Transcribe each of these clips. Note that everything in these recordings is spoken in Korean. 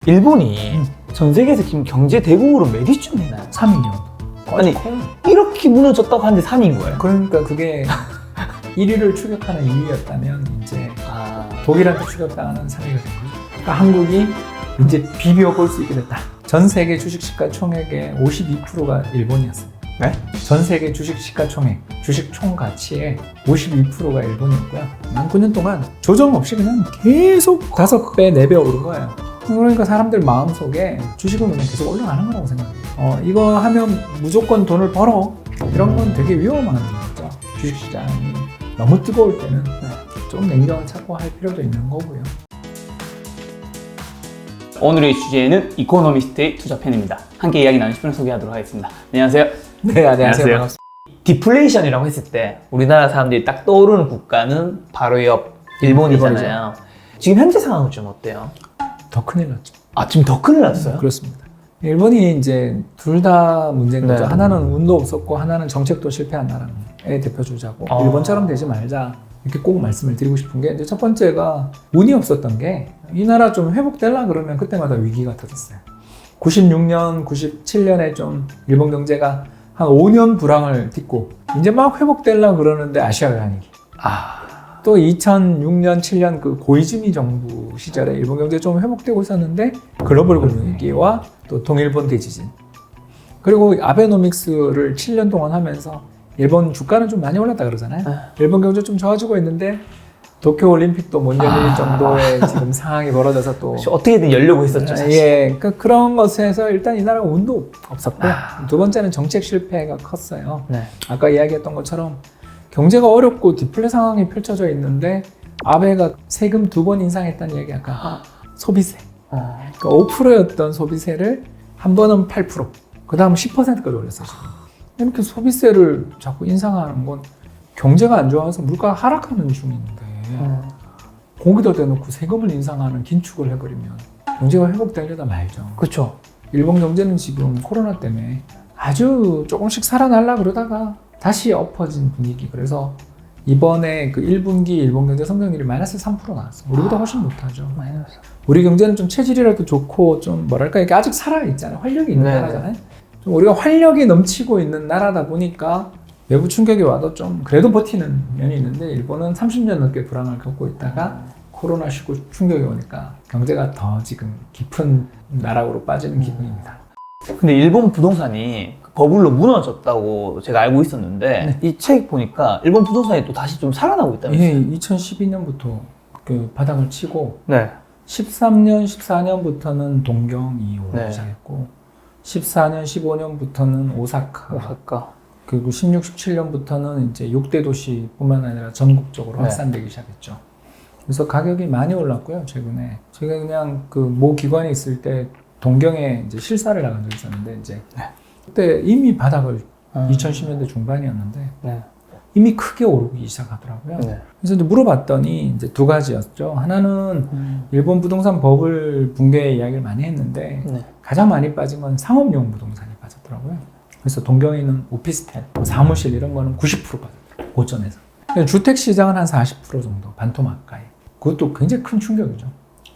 일본이 전 세계에서 지금 경제 대국으로 몇 위쯤 되나요? 3위요. 아니 이렇게 무너졌다고 하는데 3위인 거예요? 그러니까 그게 1위를 추격하는 2위였다면 이제 독일한테 추격당하는 3위가 된 거죠. 그러니까 한국이 이제 비벼볼 수 있게 됐다. 전 세계 주식 시가총액의 52%가 일본이었습니다. 네? 전 세계 주식 시가총액, 주식 총 가치의 52%가 일본이었고요. 만 9년 동안 조정 없이 그냥 계속 5배, 4배 오른 거예요. 그러니까 사람들 마음속에 주식은 그냥 계속 올라가는 거라고 생각해요. 이거 하면 무조건 돈을 벌어. 이런 건 되게 위험한 거죠. 주식시장이 너무 뜨거울 때는 좀 냉정을 찾고 할 필요도 있는 거고요. 오늘의 주제는 이코노미스트의 투자편입니다. 함께 이야기 나눌 분을 소개하도록 하겠습니다. 안녕하세요. 네, 안녕하세요. 반갑습니다. 디플레이션이라고 했을 때 우리나라 사람들이 딱 떠오르는 국가는 바로 옆 일본이잖아요. 지금 현재 상황은 좀 어때요? 더 큰일 났죠. 아, 지금 더 큰일 났어요? 그렇습니다. 일본이 이제 둘 다 문제인 거죠. 네. 하나는 운도 없었고 하나는 정책도 실패한 나라의 대표주자고 일본처럼 되지 말자 이렇게 꼭 말씀을 드리고 싶은 게 이제 첫 번째가 운이 없었던 게 이 나라 좀 회복되려 그러면 그때마다 위기가 터졌어요. 96년, 97년에 좀 일본 경제가 한 5년 불황을 딛고 이제 막 회복되려 그러는데 아시아의 한위기. 또 2006년, 7년 그 고이즈미 정부 시절에 일본 경제 좀 회복되고 있었는데 글로벌 금융위기와 또 동일본 대지진 그리고 아베노믹스를 7년 동안 하면서 일본 주가는 좀 많이 올랐다 그러잖아요. 일본 경제 좀 좋아지고 있는데 도쿄올림픽도 못 열릴 정도의 지금 상황이 벌어져서 또 어떻게든 열려고 했었죠, 사실. 예, 그러니까 그런 것에서 일단 이 나라가 운도 없었고요. 두 번째는 정책 실패가 컸어요. 네. 아까 이야기했던 것처럼 경제가 어렵고 디플레 상황이 펼쳐져 있는데 아베가 세금 2번 인상했다는 얘기 아까 소비세 그러니까 5%였던 소비세를 한 번은 8% 그 다음 10%까지 올렸어요. 이렇게 소비세를 자꾸 인상하는 건 경제가 안 좋아서 물가가 하락하는 중인데 거기다 대놓고 세금을 인상하는 긴축을 해버리면 경제가 회복되려다 말죠. 그렇죠. 일본 경제는 지금 코로나 때문에 아주 조금씩 살아날라 그러다가 다시 엎어진 분위기. 그래서 이번에 그 1분기 일본 경제 성장률이 마이너스 3% 나왔어요. 우리보다 훨씬 못하죠. 마이너스. 우리 경제는 좀 체질이라도 좋고 좀 뭐랄까 이게 아직 살아있잖아요. 활력이 있는 나라잖아요. 좀 우리가 활력이 넘치고 있는 나라다 보니까 외부 충격이 와도 좀 그래도 버티는 면이 있는데 일본은 30년 넘게 불황을 겪고 있다가 코로나19 충격이 오니까 경제가 더 지금 깊은 나락으로 빠지는 기분입니다. 근데 일본 부동산이 버블로 무너졌다고 제가 알고 있었는데 이 책 보니까 일본 부동산이 또 다시 좀 살아나고 있다면서요? 예, 2012년부터 그 바닥을 치고 네. 13년, 14년부터는 동경이 오르기 네. 시작했고 14년, 15년부터는 오사카 그리고 16, 17년부터는 이제 6대 도시뿐만 아니라 전국적으로 확산되기 시작했죠. 그래서 가격이 많이 올랐고요, 최근에. 제가 그냥 그 모 기관에 있을 때 동경에 이제 실사를 나간 적이 있었는데 이제 그때 이미 바닥을 2010년대 중반이었는데 이미 크게 오르기 시작하더라고요. 그래서 이제 물어봤더니 이제 두 가지였죠. 하나는 일본 부동산 버블 붕괴 이야기를 많이 했는데 가장 많이 빠진 건 상업용 부동산이 빠졌더라고요. 그래서 동경에 있는 오피스텔, 사무실 이런 거는 90% 빠졌어요. 고점에서. 주택 시장은 한 40% 정도, 반토막 가까이. 그것도 굉장히 큰 충격이죠.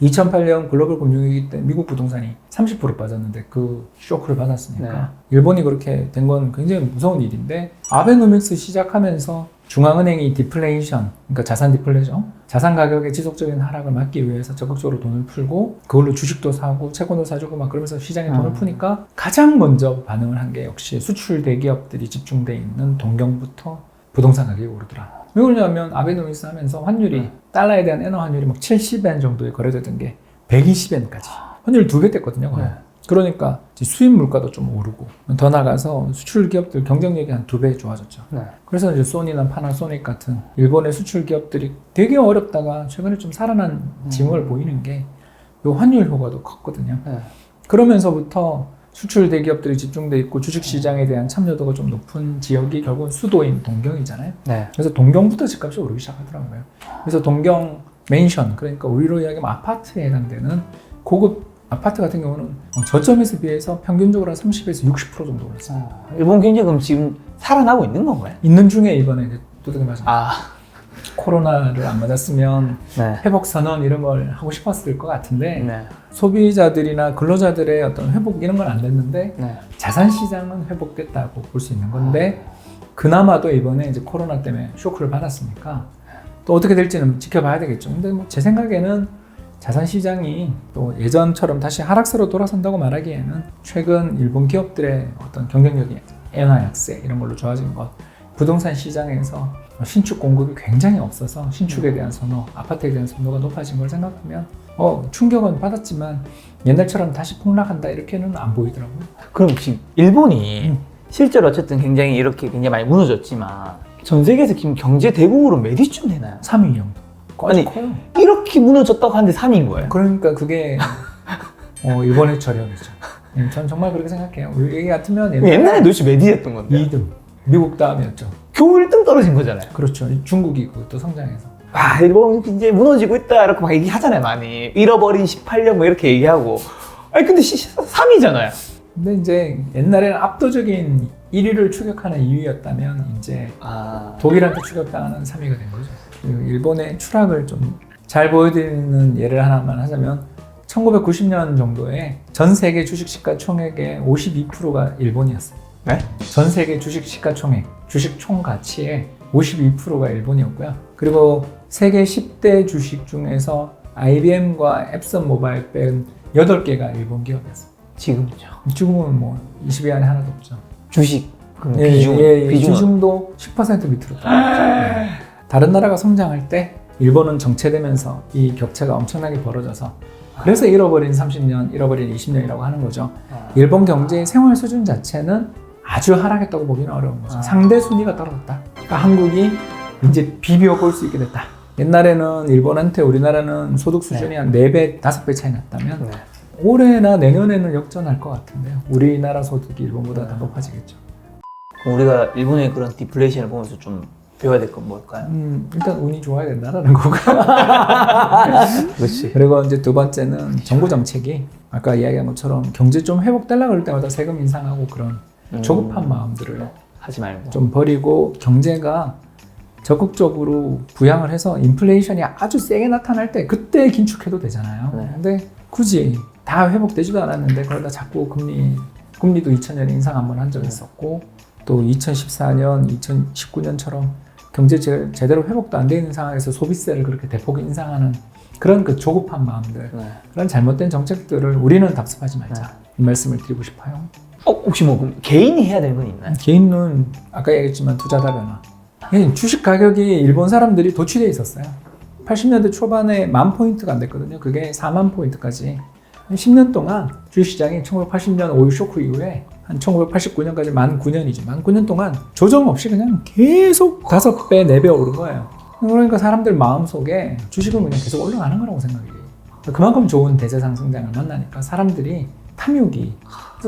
2008년 글로벌 금융위기 때 미국 부동산이 30% 빠졌는데 그 쇼크를 받았으니까 일본이 그렇게 된 건 굉장히 무서운 일인데 아베노믹스 시작하면서 중앙은행이 디플레이션, 그러니까 자산 디플레죠. 자산 가격의 지속적인 하락을 막기 위해서 적극적으로 돈을 풀고 그걸로 주식도 사고 채권도 사주고 막 그러면서 시장에 돈을 푸니까 가장 먼저 반응을 한 게 역시 수출 대기업들이 집중돼 있는 동경부터 부동산 가격이 오르더라. 왜 그러냐면 아베노믹스 하면서 환율이 달러에 대한 엔화 환율이 막 70엔 정도에 거래되던 게 120엔까지 환율 2배 됐거든요. 그러니까 수입 물가도 좀 오르고 더 나가서 수출 기업들 경쟁력이 한 2배 좋아졌죠. 그래서 이제 소니나 파나소닉 같은 일본의 수출 기업들이 되게 어렵다가 최근에 좀 살아난 징후를 보이는 게 이 환율 효과도 컸거든요. 그러면서부터 수출 대기업들이 집중돼 있고 주식시장에 대한 참여도가 좀 높은 지역이 결국은 수도인 동경이잖아요. 그래서 동경부터 집값이 오르기 시작하더라고요. 그래서 동경 맨션, 그러니까 우리로 이야기하면 아파트에 해당되는 고급 아파트 같은 경우는 저점에서 비해서 평균적으로 한 30에서 60% 정도 올랐어요. 일본 경제 그럼 지금 살아나고 있는 건가요? 있는 중에 이번에 두들겨 맞았어요. 코로나를 안 맞았으면 네. 회복 선언 이런 걸 하고 싶었을 것 같은데 네. 소비자들이나 근로자들의 어떤 회복 이런 건 안 됐는데 네. 자산 시장은 회복됐다고 볼 수 있는 건데 그나마도 이번에 이제 코로나 때문에 쇼크를 받았으니까 또 어떻게 될지는 지켜봐야 되겠죠. 근데 뭐 제 생각에는 자산 시장이 또 예전처럼 다시 하락세로 돌아선다고 말하기에는 최근 일본 기업들의 어떤 경쟁력이 엔화 약세 이런 걸로 좋아진 것, 부동산 시장에서 신축 공급이 굉장히 없어서 신축에 대한 선호, 아파트에 대한 선호가 높아진 걸 생각하면 충격은 받았지만 옛날처럼 다시 폭락한다 이렇게는 안 보이더라고요. 그럼 지금 일본이 실제로 어쨌든 굉장히 이렇게 굉장히 많이 무너졌지만 전 세계에서 지금 경제 대국으로 몇 위쯤 되나요? 3위 정도. 아니, 커요. 이렇게 무너졌다고 하는데 3위인 거예요? 그러니까 그게 일본의 저력이죠. 전 정말 그렇게 생각해요. 우리 얘기 같으면 옛날에 도대체 몇 위였던 건데? 2등. 미국 다음이었죠. 겨우 1등 떨어진 거잖아요. 그렇죠. 중국이 그것도 성장해서. 와, 일본 이제 무너지고 있다 이렇게 막 얘기하잖아요, 많이. 잃어버린 18년 뭐 이렇게 얘기하고. 아니 근데 3위잖아요. 근데 이제 옛날에는 압도적인 1위를 추격하는 2위였다면 이제 독일한테 추격당하는 3위가 된 거죠. 그리고 일본의 추락을 좀 잘 보여드리는 예를 하나만 하자면 1990년 정도에 전 세계 주식 시가총액의 52%가 일본이었어요. 네? 전 세계 주식 시가총액, 주식 총 가치의 52%가 일본이었고요. 그리고 세계 10대 주식 중에서 IBM과 앱선 모바일 뺀 8개가 일본 기업이었어요. 지금은요? 지금은 뭐 20위 안에 하나도 없죠. 주식 그럼 예, 비중은? 예, 비중은? 비중도 10% 밑으로 떨어졌죠. 다른 나라가 성장할 때 일본은 정체되면서 이 격차가 엄청나게 벌어져서 그래서 잃어버린 30년, 잃어버린 20년이라고 하는 거죠. 일본 경제의 생활 수준 자체는 아주 하락했다고 보기는 어려운 거죠. 상대 순위가 떨어졌다. 그러니까 한국이 이제 비벼볼 수 있게 됐다. 옛날에는 일본한테 우리나라는 소득 수준이 한 4배, 5배 차이 났다면 올해나 내년에는 역전할 것 같은데요. 우리나라 소득이 일본보다 더 높아지겠죠. 그럼 우리가 일본의 그런 디플레이션을 보면서 좀 배워야 될 건 뭘까요? 일단 운이 좋아야 된다라는 거고. 그렇지. 그리고 이제 두 번째는 정부 정책이 아까 이야기한 것처럼 경제 좀 회복되려고 그럴 때마다 세금 인상하고 그런 조급한 마음들을 하지 말고 좀 버리고 경제가 적극적으로 부양을 해서 인플레이션이 아주 세게 나타날 때 그때 긴축해도 되잖아요. 네. 근데 굳이 다 회복되지도 않았는데 그러다 자꾸 금리도 2000년에 인상 한번 한 적이 있었고 또 2014년, 2019년처럼 경제 제대로 회복도 안 돼 있는 상황에서 소비세를 그렇게 대폭 인상하는 그런 그 조급한 마음들, 그런 잘못된 정책들을 우리는 답습하지 말자. 이 말씀을 드리고 싶어요. 혹시 뭐 그럼 개인이 해야 되는 건 있나요? 개인은 아까 얘기했지만 투자다 변화. 주식 가격이 일본 사람들이 도취돼 있었어요. 80년대 초반에 10,000포인트가 안 됐거든요. 그게 40,000포인트까지. 10년 동안 주식시장이 1980년 오일 쇼크 이후에 한 1989년까지 19,000년이죠. 19,000년 동안 조정 없이 그냥 계속 5배, 4배 오른 거예요. 그러니까 사람들 마음속에 주식은 그냥 계속 올라가는 거라고 생각해요. 그만큼 좋은 대재상 성장을 만나니까 사람들이 탐욕이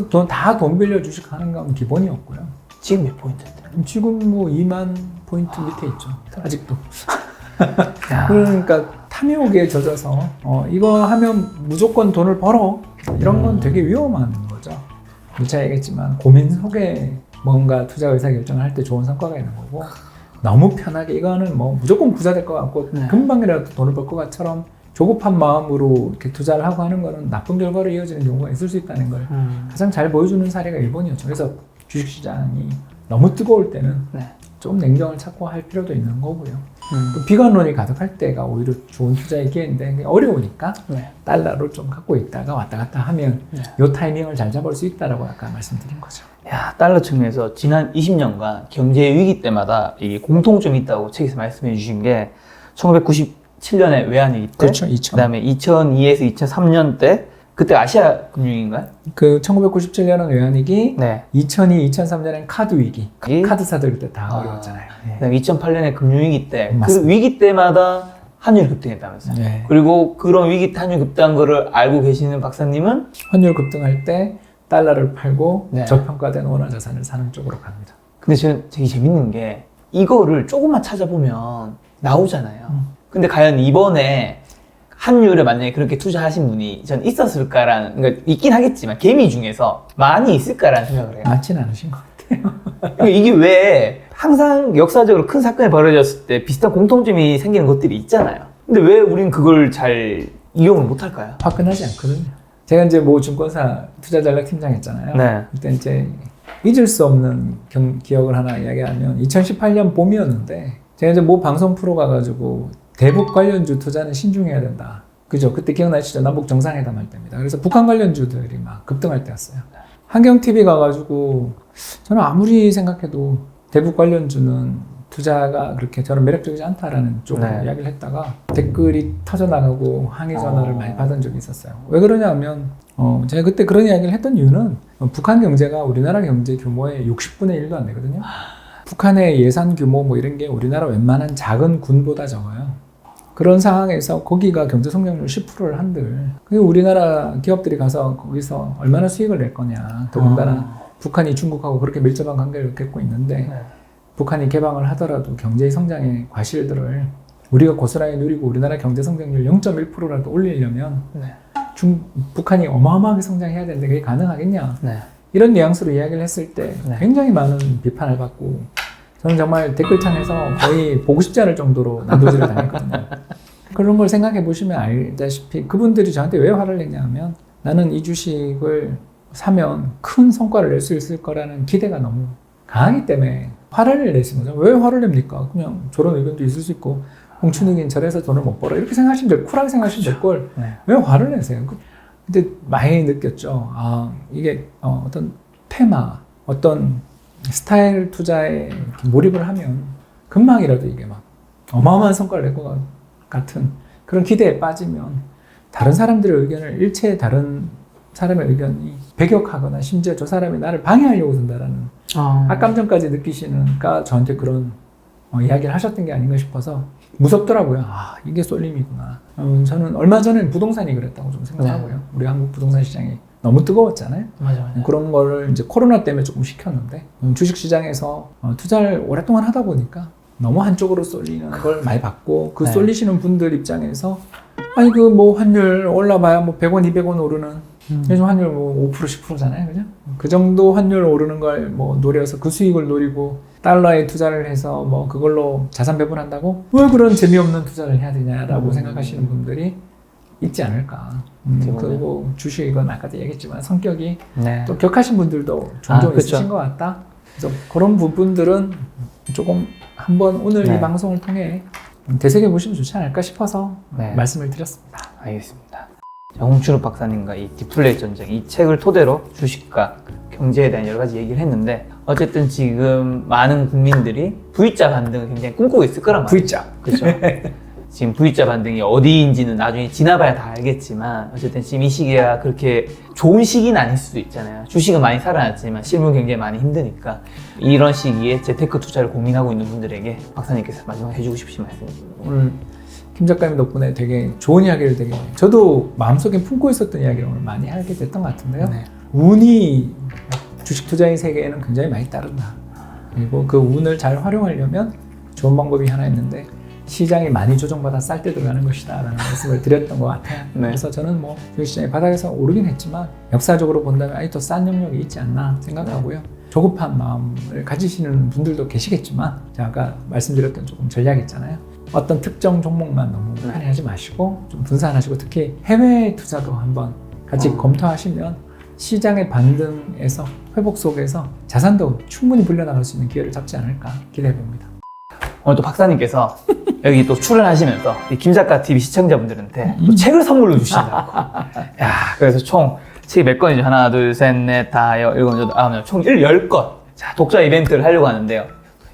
돈 빌려 주식하는 건 기본이었고요. 지금 몇 포인트인데? 지금 뭐 2만 포인트 밑에 있죠. 아직도. 그러니까 탐욕에 젖어서 이거 하면 무조건 돈을 벌어 이런 건 되게 위험한 거죠. 누차 얘기했지만 고민 속에 뭔가 투자 의사결정을 할 때 좋은 성과가 있는 거고 너무 편하게 이거는 뭐 무조건 부자 될 것 같고 금방이라도 돈을 벌 것 같처럼 조급한 마음으로 이렇게 투자를 하고 하는 거는 나쁜 결과로 이어지는 경우가 있을 수 있다는 걸 가장 잘 보여주는 사례가 일본이었죠. 그래서 주식시장이 너무 뜨거울 때는 좀 냉정을 찾고 할 필요도 있는 거고요. 또 비관론이 가득할 때가 오히려 좋은 투자의 기회인데 어려우니까 달러를 좀 갖고 있다가 왔다 갔다 하면 이 타이밍을 잘 잡을 수 있다라고 아까 말씀드린 거죠. 야, 달러 측면에서 지난 20년간 경제 위기 때마다 이게 공통점이 있다고 책에서 말씀해 주신 게 1997년에 외환위기 때, 그렇죠, 2000. 그다음에 2002에서 2003년 때 그때 아시아 금융인가요? 그 1997년은 외환위기, 네. 2002, 2003년엔 카드 위기. 이? 카드사들 그때 다 어려웠잖아요. 그다음에 2008년에 금융위기 때, 그 맞습니다. 위기 때마다 환율이 급등했다면서요. 네. 그리고 그런 위기 때 환율 급등한 거를 알고 계시는 박사님은 환율 급등할 때 달러를 팔고 네. 저평가된 원화 자산을 사는 쪽으로 갑니다. 근데 저는 되게 재밌는 게 이거를 조금만 찾아보면 나오잖아요. 근데 과연 이번에 환율에 만약에 그렇게 투자하신 분이 전 있었을까라는, 그러니까 있긴 하겠지만 개미 중에서 많이 있을까라는 생각을 해요. 많지는 않으신 것 같아요. 그러니까 이게 왜 항상 역사적으로 큰 사건이 벌어졌을 때 비슷한 공통점이 생기는 것들이 있잖아요. 근데 왜 우린 그걸 잘 이용을 못 할까요? 화끈하지 않거든요. 제가 이제 모 증권사 투자 전략 팀장 했잖아요. 네. 그때 이제 잊을 수 없는 기억을 하나 이야기하면 2018년 봄이었는데 제가 이제 모 방송 프로 가가지고 대북 관련주 투자는 신중해야 된다. 그죠? 그때 기억나시죠? 남북 정상회담 할 때입니다. 그래서 북한 관련주들이 막 급등할 때였어요. 한경TV 가가지고 저는 아무리 생각해도 대북 관련주는 투자가 그렇게 저는 매력적이지 않다라는 쪽으로 네. 이야기를 했다가 댓글이 터져나가고 항의 전화를 많이 받은 적이 있었어요. 왜 그러냐면 제가 그때 그런 이야기를 했던 이유는 북한 경제가 우리나라 경제 규모의 60분의 1도 안 되거든요. 북한의 예산 규모 뭐 이런 게 우리나라 웬만한 작은 군보다 적어요. 그런 상황에서 거기가 경제 성장률 10%를 한들 우리나라 기업들이 가서 거기서 얼마나 수익을 낼 거냐. 더군다나 북한이 중국하고 그렇게 밀접한 관계를 갖고 있는데 네. 북한이 개방을 하더라도 경제 성장의 과실들을 우리가 고스란히 누리고 우리나라 경제 성장률 0.1%라도 올리려면 네. 북한이 어마어마하게 성장해야 되는데 그게 가능하겠냐. 네. 이런 뉘앙스로 이야기를 했을 때 네. 굉장히 많은 비판을 받고 저는 정말 댓글창에서 거의 보고 싶지 않을 정도로 난도질을 당했거든요. 그런 걸 생각해 보시면 알다시피 그분들이 저한테 왜 화를 내냐 하면 나는 이 주식을 사면 큰 성과를 낼 수 있을 거라는 기대가 너무 강하기 때문에 화를 내신 거죠. 왜 화를 냅니까? 그냥 저런 의견도 있을 수 있고 홍춘욱인 저래서 돈을 못 벌어 이렇게 생각하시면 될 쿨하게 생각하시면 될 걸 왜 화를 내세요? 근데 많이 느꼈죠. 아 이게 어떤 테마, 어떤 스타일 투자에 몰입을 하면 금방이라도 이게 막 어마어마한 성과를 낼 것 같은 그런 기대에 빠지면 다른 사람들의 의견을 일체 다른 사람의 의견이 배격하거나 심지어 저 사람이 나를 방해하려고 든다라는 악감정까지 느끼시는가 저한테 그런 이야기를 하셨던 게 아닌가 싶어서 무섭더라고요. 아 이게 쏠림이구나. 저는 얼마 전에 부동산이 그랬다고 좀 생각하고요. 네. 우리 한국 부동산 시장이 너무 뜨거웠잖아요. 맞아요. 그런 거를 이제 코로나 때문에 조금 식혔는데 주식시장에서 투자를 오랫동안 하다 보니까 너무 한쪽으로 쏠리는 걸 많이 봤고 그 네. 쏠리시는 분들 입장에서 아니 그 뭐 환율 올라봐야 뭐 100원, 200원 오르는 요즘 환율 뭐 5%, 10%잖아요. 그죠? 그 정도 환율 오르는 걸 뭐 노려서 그 수익을 노리고 달러에 투자를 해서 뭐 그걸로 자산 배분한다고? 왜 그런 재미없는 투자를 해야 되냐라고 생각하시는 분들이 있지 않을까. 그리고 주식은 아까도 얘기했지만 성격이 네. 또 격하신 분들도 종종 그쵸. 있으신 것 같다. 그래서 그런 부분들은 조금 한번 오늘 네. 이 방송을 통해 되새겨 보시면 좋지 않을까 싶어서 네. 말씀을 드렸습니다. 알겠습니다. 홍춘욱 박사님과 이 디플레이 전쟁 이 책을 토대로 주식과 경제에 대한 여러 가지 얘기를 했는데 어쨌든 지금 많은 국민들이 V자 반등을 굉장히 꿈꾸고 있을 거란 말이에요. V자. 그렇죠. 지금 V자 반등이 어디인지는 나중에 지나봐야 다 알겠지만 어쨌든 지금 이 시기가 그렇게 좋은 시기는 아닐 수도 있잖아요. 주식은 많이 살아났지만 실물 굉장히 많이 힘드니까 이런 시기에 재테크 투자를 고민하고 있는 분들에게 박사님께서 마지막에 해주고 싶으신 말씀이 오늘 김 작가님 덕분에 되게 좋은 이야기를 되게 저도 마음속에 품고 있었던 이야기를 오늘 많이 하게 됐던 것 같은데요. 네. 운이 주식 투자의 세계에는 굉장히 많이 따른다. 그리고 그 운을 잘 활용하려면 좋은 방법이 하나 있는데 시장이 많이 조정받아 쌀 때 들어가는 것이다 라는 말씀을 드렸던 것 같아요. 네. 그래서 저는 뭐 주식시장이 바닥에서 오르긴 했지만 역사적으로 본다면 아직도 싼 영역이 있지 않나 생각하고요. 조급한 마음을 가지시는 분들도 계시겠지만 제가 아까 말씀드렸던 조금 전략 있잖아요. 어떤 특정 종목만 너무 편애하지 마시고 좀 분산하시고 특히 해외 투자도 한번 같이 검토하시면 시장의 반등에서 회복 속에서 자산도 충분히 불려나갈 수 있는 기회를 잡지 않을까 기대해 봅니다. 오늘 또 박사님께서 여기 또 출연하시면서 이 김 작가 TV 시청자분들한테 또 책을 선물로 주신다고. 야, 그래서 총 책이 몇 권이죠? 하나, 둘, 셋, 넷, 다, 일곱, 여덟, 아홉, 총 10권. 자, 독자 이벤트를 하려고 하는데요.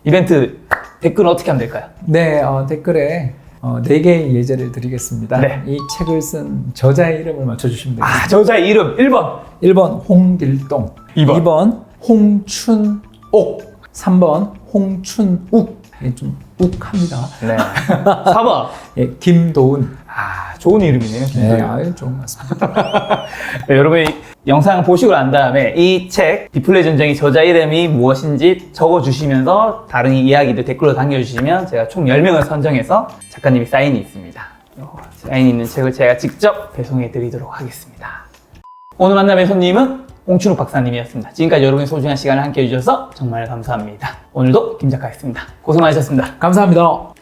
이벤트 댓글은 어떻게 하면 될까요? 네, 댓글에 4개의 예제를 드리겠습니다. 네. 이 책을 쓴 저자의 이름을 맞춰주시면 됩니다. 아, 저자의 이름 1번. 1번 홍길동, 2번. 홍춘옥, 3번 홍춘욱. 좀 욱합니다. 네. 4번. 예, 김도훈. 아, 좋은 이름이네요. 네, 아유, 좋은 것 같습니다. 네, 여러분이 영상 보시고 난 다음에 이 책 디플레이 전쟁의 저자 이름이 무엇인지 적어주시면서 다른 이야기들 댓글로 남겨주시면 제가 총 10명을 선정해서 작가님이 사인이 있습니다. 사인이 있는 책을 제가 직접 배송해 드리도록 하겠습니다. 오늘 만남의 손님은 홍춘욱 박사님이었습니다. 지금까지 여러분의 소중한 시간을 함께 해주셔서 정말 감사합니다. 오늘도 김 작가였습니다. 고생 많으셨습니다. 감사합니다.